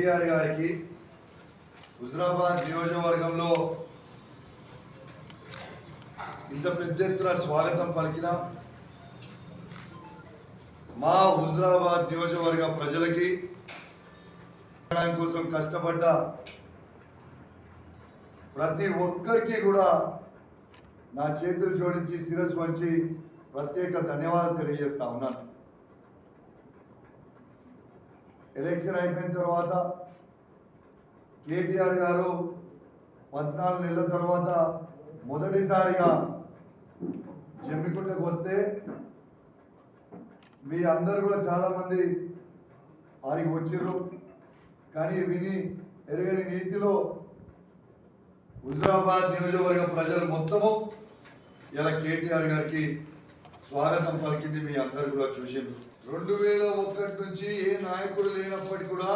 కేటీఆర్ గారికి హుజరాబాద్ నియోజకవర్గంలో ఇంత పెద్ద ఎత్తున స్వాగతం పలికిన మా హుజరాబాద్ నియోజకవర్గ ప్రజలకి కోసం కష్టపడ్డ ప్రతి ఒక్కరికి కూడా నా చేతులు జోడించి శిరస్సు వంచి ప్రత్యేక ధన్యవాదాలు తెలియజేస్తా ఉన్నాను. ఎలక్షన్ అయిపోయిన తర్వాత కేటీఆర్ గారు 14 నెలల తర్వాత మొదటిసారిగా జమ్మికుంటకు వస్తే మీ అందరూ కూడా చాలామంది ఆడికి వచ్చిర్రు. కానీ విని ఎరగని రీతిలో హుజరాబాద్ నియోజకవర్గ ప్రజలు మొత్తము ఇలా కేటీఆర్ గారికి స్వాగతం పలికింది. మీ అందరు కూడా చూసిండ్రు. 2001 నుంచి ఏ నాయకుడు లేనప్పటికీ కూడా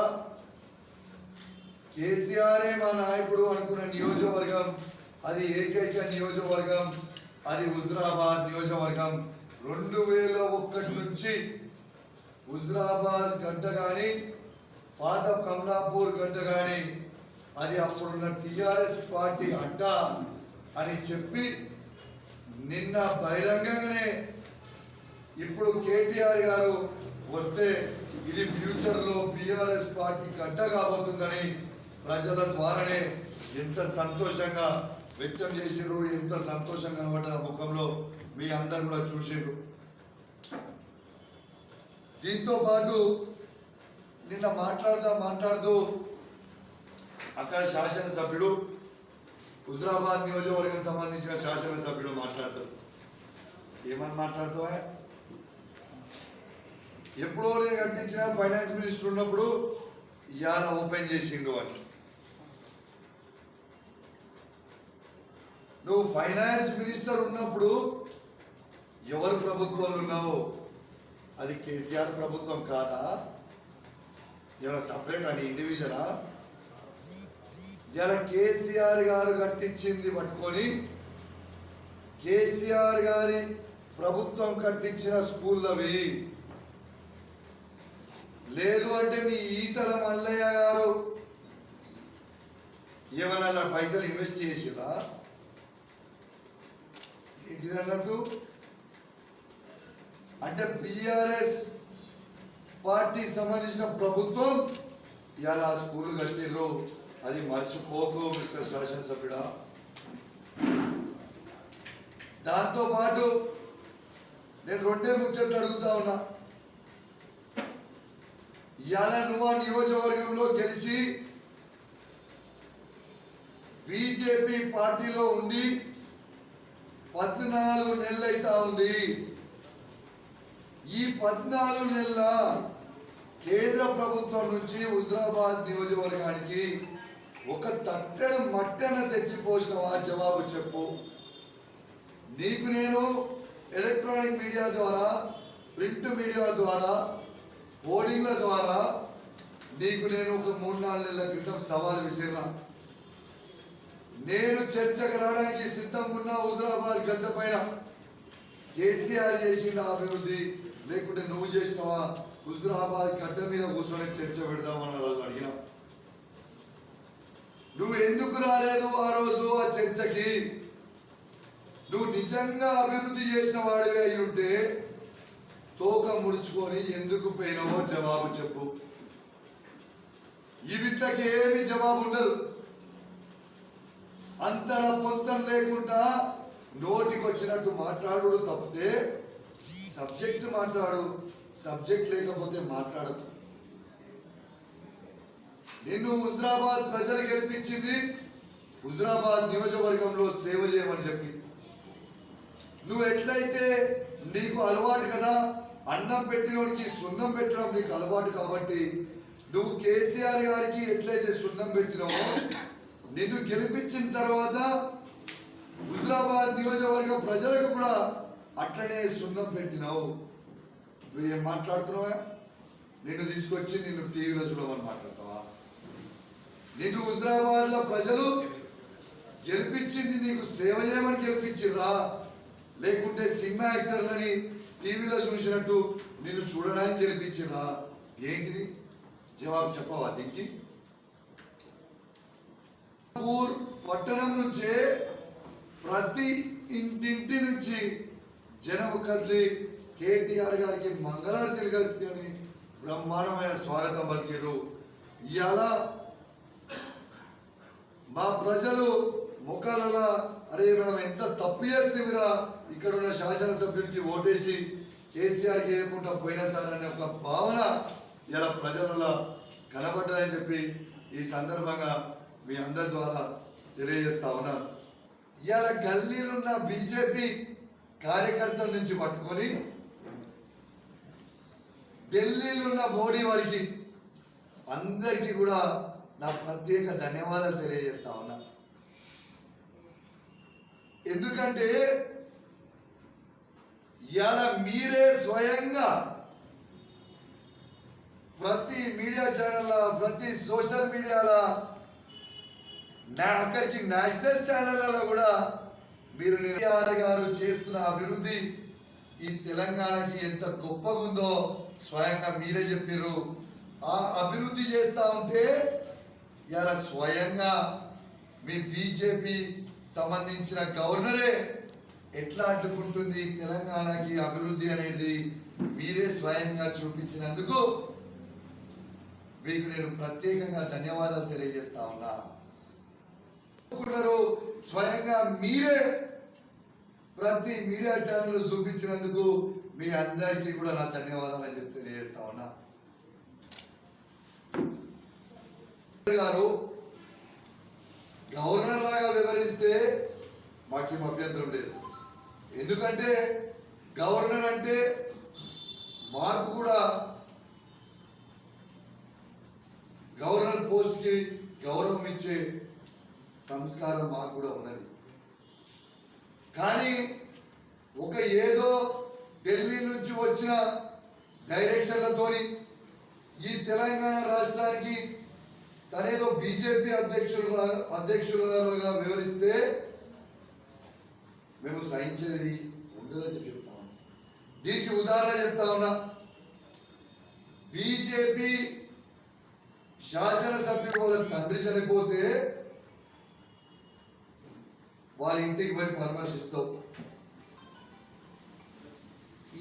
కేసీఆరే మా నాయకుడు అనుకున్న నియోజకవర్గం, అది ఏకైక నియోజకవర్గం, అది హుజరాబాద్ నియోజకవర్గం. 2001 నుంచి హుజరాబాద్ గడ్డ కానీ పాత కమలాపూర్ గడ్డ కానీ అది అప్పుడున్న టిఆర్ఎస్ పార్టీ అడ్డ అని చెప్పి నిన్న బహిరంగంగానే ఇప్పుడు కేటీఆర్ గారు వస్తే ఇది ఫ్యూచర్లో బీఆర్ఎస్ పార్టీ గడ్డ కాబోతుందని ప్రజల ద్వారానే ఎంత సంతోషంగా వ్యక్తం చేసిర్రు, ఎంత సంతోషంగా కనబడ్డ ముఖంలో మీ అందరు కూడా చూసిర్రు. దీంతో పాటు నిన్న మాట్లాడుతూ అక్కడ శాసనసభ్యుడు హుజరాబాద్ నియోజకవర్గం సంబంధించిన శాసనసభ్యుడు మాట్లాడతారు. ఏమని మాట్లాడుతావా? ఎప్పుడో నేను కట్టించిన ఫైనాన్స్ మినిస్టర్ ఉన్నప్పుడు ఇవాళ ఓపెన్ చేసిండు అని. నువ్వు ఫైనాన్స్ మినిస్టర్ ఉన్నప్పుడు ఎవరు ప్రభుత్వంలో ఉన్నావు? అది కేసీఆర్ ప్రభుత్వం కాదా? ఎవరైనా సపరేట్ అని ఇండివిజువలా? ఇలా కేసీఆర్ గారు కట్టించింది పట్టుకొని కేసీఆర్ గారి ప్రభుత్వం కట్టించిన స్కూళ్ళవి లేదు అంటే మీ ఈటల మల్లయ్య గారు ఏమన్నా పైసలు ఇన్వెస్ట్ చేసిరా ఏంటిదన్నట్టు? అంటే బీఆర్ఎస్ పార్టీ సంబంధించిన ప్రభుత్వం ఇలా స్కూల్ కట్టిర్రు, అది మర్చిపోకు మిస్టర్ శాసనసభ్యుడా. దాంతో పాటు నేను 2 ముచ్చట్లు అడుగుతా ఉన్నా. ఇవాళ నువ్వు నియోజకవర్గంలో గెలిచి బీజేపీ పార్టీలో ఉండి 14 నెలలు అవుతా ఉంది. ఈ 14 నెలల కేంద్ర ప్రభుత్వం నుంచి హుజరాబాద్ నియోజకవర్గానికి ఒక తట్టెడు మట్టన తెచ్చిపోసినవా? జవాబు చెప్పు. నీకు నేను ఎలక్ట్రానిక్ మీడియా ద్వారా, ప్రింట్ మీడియా ద్వారా, హోర్డింగ్ల ద్వారా నీకు నేను ఒక 3-4 నెలల క్రితం సవాల్ విసిరినా. నేను చర్చకు రావడానికి సిద్ధంగా ఉన్న హుజరాబాద్ గడ్డ పైన కేసీఆర్ చేసిన అభివృద్ధి లేకుంటే నువ్వు చేసినావా? హుజరాబాద్ గడ్డ మీద కూర్చొని చర్చ పెడదామన్న రోజు అడిగినా. నువ్వు ఎందుకు రాలేదు ఆ రోజు ఆ చర్చకి? నువ్వు నిజంగా అభివృద్ధి చేసిన వాడివి అయి ఉంటే తోక ముడుచుకొని ఎందుకు పోయినావో జవాబు చెప్పు. ఈ వీటికి ఏమి జవాబు ఉండదు. అంతలా పొంతం లేకుండా నోటికి వచ్చినట్టు మాట్లాడు తప్పితే సబ్జెక్ట్ మాట్లాడు, సబ్జెక్ట్ లేకపోతే మాట్లాడదు. నిన్ను హుజరాబాద్ ప్రజలు గెలిపించింది హుజరాబాద్ నియోజకవర్గంలో సేవ చేయమని చెప్పి. నువ్వు ఎట్లయితే నీకు అలవాటు కదా, అన్నం పెట్టినోడికి సున్నం పెట్టడం నీకు అలవాటు కాబట్టి నువ్వు కేసీఆర్ గారికి ఎట్లయితే సున్నం పెట్టినావో నిన్ను గెలిపించిన తర్వాత హుజరాబాద్ నియోజకవర్గ ప్రజలకు కూడా అట్లనే సున్నం పెట్టినావు. నువ్వు ఏం మాట్లాడుతున్నావా? నిన్ను తీసుకొచ్చి నిన్ను టీవీలో చూడమని మాట్లాడతావా? నిన్ను హుజరాబాద్ లో ప్రజలు గెలిపించింది నీకు సేవ చేయమని గెలిపించిర్రా, లేకుంటే సినిమా యాక్టర్లని టీవీలో చూసినట్టు నిన్ను చూడడానికి గెలిపించిర్రా? ఏంటిది? జవాబు చెప్పవా? దీనికి పూర్ పట్టణం నుంచే ప్రతి ఇంటింటి నుంచి జనము కదిలి కేటీఆర్ గారికి మంగళారతిలు కలుపుకొని బ్రహ్మాండమైన స్వాగతం పలికారు. ఇవాళ మా ప్రజలు ముఖాలలో అరే మనం ఎంత తప్పు చేస్తేమిరా ఇక్కడ ఉన్న శాసనసభ్యునికి ఓటేసి కేసీఆర్కి వేయకుండా పోయినా సార్ అనే ఒక భావన ఇలా ప్రజలలో కనబడ్డదని చెప్పి ఈ సందర్భంగా మీ అందరి ద్వారా తెలియజేస్తా ఉన్నాను. ఇవాళ గల్లీలున్న బీజేపీ కార్యకర్తల నుంచి పట్టుకొని ఢిల్లీలో ఉన్న మోడీ వారికి అందరికీ కూడా నా ప్రత్యేక ధన్యవాదాలు తెలియజేస్తా ఉన్నా. ఎందుకంటే ఇవాళ మీరే స్వయంగా ప్రతి మీడియా ఛానల్, ప్రతి సోషల్ మీడియాలో, అక్కడికి నేషనల్ ఛానళ్లలో కూడా మీరు కేసీఆర్ గారు చేస్తున్న అభివృద్ధి ఈ తెలంగాణకి ఎంత గొప్పగా ఉందో స్వయంగా మీరే చెప్పారు. ఆ అభివృద్ధి చేస్తూ ఉంటే ఇలా స్వయంగా మీ బీజేపీ సంబంధించిన గవర్నరే ఎట్లా అడ్డుకుంటుంది తెలంగాణకి అభివృద్ధి అనేది మీరే స్వయంగా చూపించినందుకు మీకు నేను ప్రత్యేకంగా ధన్యవాదాలు తెలియజేస్తా ఉన్నా. స్వయంగా మీరే ప్రతి మీడియా ఛానల్ చూపించినందుకు మీ అందరికీ కూడా నా ధన్యవాదాలు అని చెప్పి తెలియజేస్తా ఉన్నా. గారు గవర్నర్ లాగా వివరిస్తే మాకేం అభ్యంతరం లేదు. ఎందుకంటే గవర్నర్ అంటే మాకు కూడా గవర్నర్ పోస్ట్కి గౌరవం ఇచ్చే సంస్కారం మాకు కూడా ఉన్నది. కానీ ఒక ఏదో ఢిల్లీ నుంచి వచ్చిన డైరెక్షన్లతోని ఈ తెలంగాణ రాష్ట్రానికి తనేదో బీజేపీ అధ్యక్షులుగా వివరిస్తే మేము సహించేది ఉండదని చెప్తా ఉన్నాం. దీనికి ఉదాహరణ చెప్తా ఉన్నా. బీజేపీ శాసనసభ్యుడు వాళ్ళ తండ్రి చనిపోతే వాళ్ళ ఇంటికి పోయి పరామర్శిస్తావు.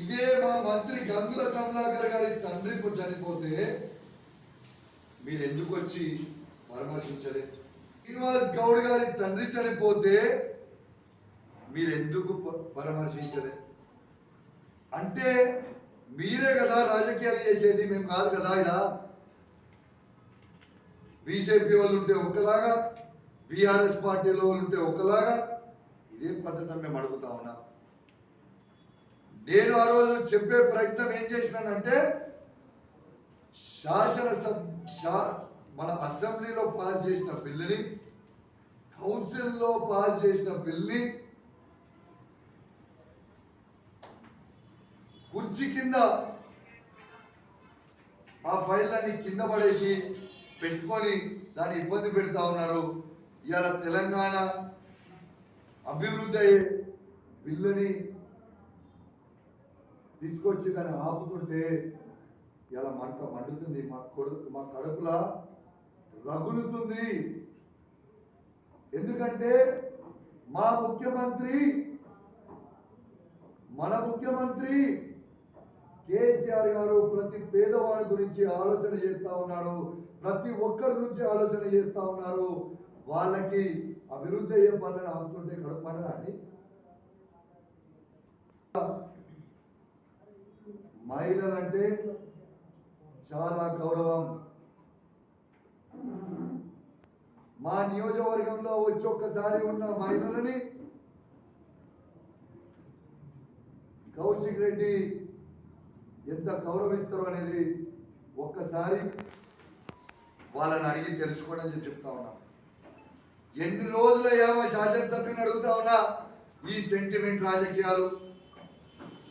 ఇదే మా మంత్రి గంగుల కమలాకర్ గారి తండ్రి చనిపోతే మీరు ఎందుకు వచ్చి పరామర్శించలే? శ్రీనివాస్ గౌడ్ గారి తండ్రి చనిపోతే మీరు ఎందుకు పరామర్శించలే? అంటే మీరే కదా రాజకీయాలు చేసేది, మేము కాదు కదా. ఇలా బీజేపీ వాళ్ళు ఉంటే ఒకలాగా, బీఆర్ఎస్ పార్టీలో ఉంటే ఒకలాగా, ఇదే పద్ధతి మేము అడుగుతా ఉన్నా. నేను ఆ రోజు చెప్పే ప్రయత్నం ఏం చేసినానంటే మన అసెంబ్లీలో పాస్ చేసిన బిల్లుని, కౌన్సిల్లో పాస్ చేసిన బిల్లుని కుర్చీ కింద ఆ ఫైళ్ళని కింద పడేసి పెట్టుకొని దాన్ని ఇబ్బంది పెడతా ఉన్నారు. ఇవాళ తెలంగాణ అభివృద్ధి అయ్యే బిల్లుని తీసుకొచ్చి దాన్ని ఆపుతుంటే ఇలా మంట మండుతుంది, మా కడుపులా రగులుతుంది. ఎందుకంటే మన ముఖ్యమంత్రి కేసీఆర్ గారు ప్రతి పేదవాడి గురించి ఆలోచన చేస్తా ఉన్నాడు, ప్రతి ఒక్కరి గురించి ఆలోచన చేస్తా ఉన్నారు. వాళ్ళకి అభివృద్ధి అయ్యే పనులను ఆపుతుంటే కడుపు పండదా అండి? మహిళలంటే చాలా గౌరవం. మా నియోజకవర్గంలో వచ్చి ఒక్కసారి ఉన్న మహిళలని కౌశిక్ రెడ్డి ఎంత గౌరవిస్తారో అనేది ఒక్కసారి వాళ్ళని అడిగి తెలుసుకోండి అని చెప్తా ఉన్నా. ఎన్ని రోజులయ్యా మా శాసనసభ్యుని అడుగుతా ఉన్నా ఈ సెంటిమెంట్ రాజకీయాలు,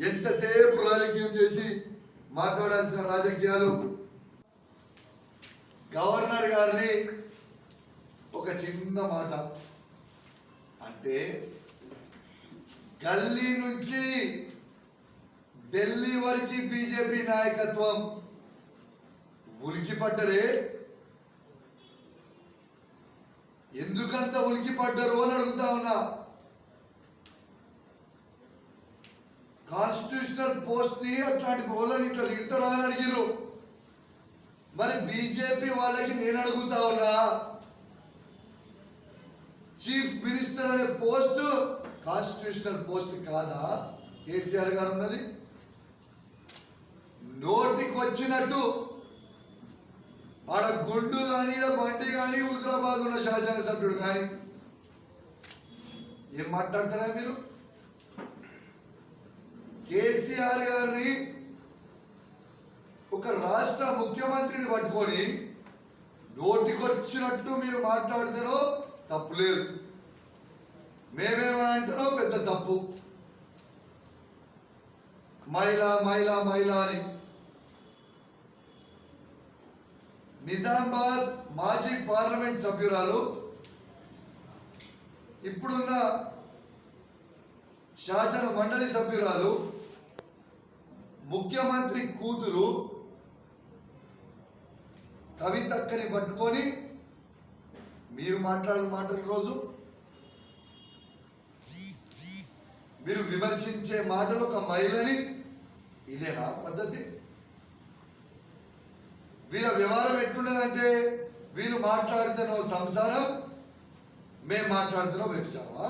ఎంతసేపు రాజకీయం చేసి మాట్లాడాల్సిన రాజకీయాలు. గవర్నర్ గారిని ఒక చిన్న మాట అంటే, గల్లీ నుంచి ఢిల్లీ వరకు బీజేపీ నాయకత్వం ఉలికి పడ్డరే. ఎందుకంత ఉలికి పడ్డారు అని అడుగుతా ఉన్నా. కాన్స్టిట్యూషనల్ పోస్ట్ ని అట్లాంటి పౌరులను ఇట్లా తిడతారా అని అడిగిరు. మరి బీజేపీ వాళ్ళకి నేను అడుగుతా ఉన్నా, చీఫ్ మినిస్టర్ అనే పోస్ట్ కాన్స్టిట్యూషనల్ పోస్ట్ కాదా? కేసీఆర్ గారు ఉన్నది నోటికి వచ్చినట్టు ఆడ గుండు కానీ ఈడ బండి కానీ హుజరాబాద్ ఉన్న శాసనసభ్యుడు కానీ ఏం మాట్లాడతారా మీరు? కేసీఆర్ గారిని ఒక రాష్ట్ర ముఖ్యమంత్రిని పట్టుకొని నోటికొచ్చినట్టు మీరు మాట్లాడితేనో తప్పు లేదు, మేమేమని అంటారో పెద్ద తప్పు. మైలా మైలా మైలా అని నిజామాబాద్ మాజీ పార్లమెంట్ సభ్యురాలు, ఇప్పుడున్న శాసన మండలి సభ్యురాలు, ముఖ్యమంత్రి కూతురు కవితక్కని పట్టుకొని మీరు మాట్లాడిన మాటల రోజు మీరు విమర్శించే మాటలు ఒక మహిళని, ఇదేనా పద్ధతి? వీళ్ళ వ్యవహారం ఎట్లుండదంటే వీళ్ళు మాట్లాడితేనో సంసారం, మేము మాట్లాడితేనో వ్యభిచారమా?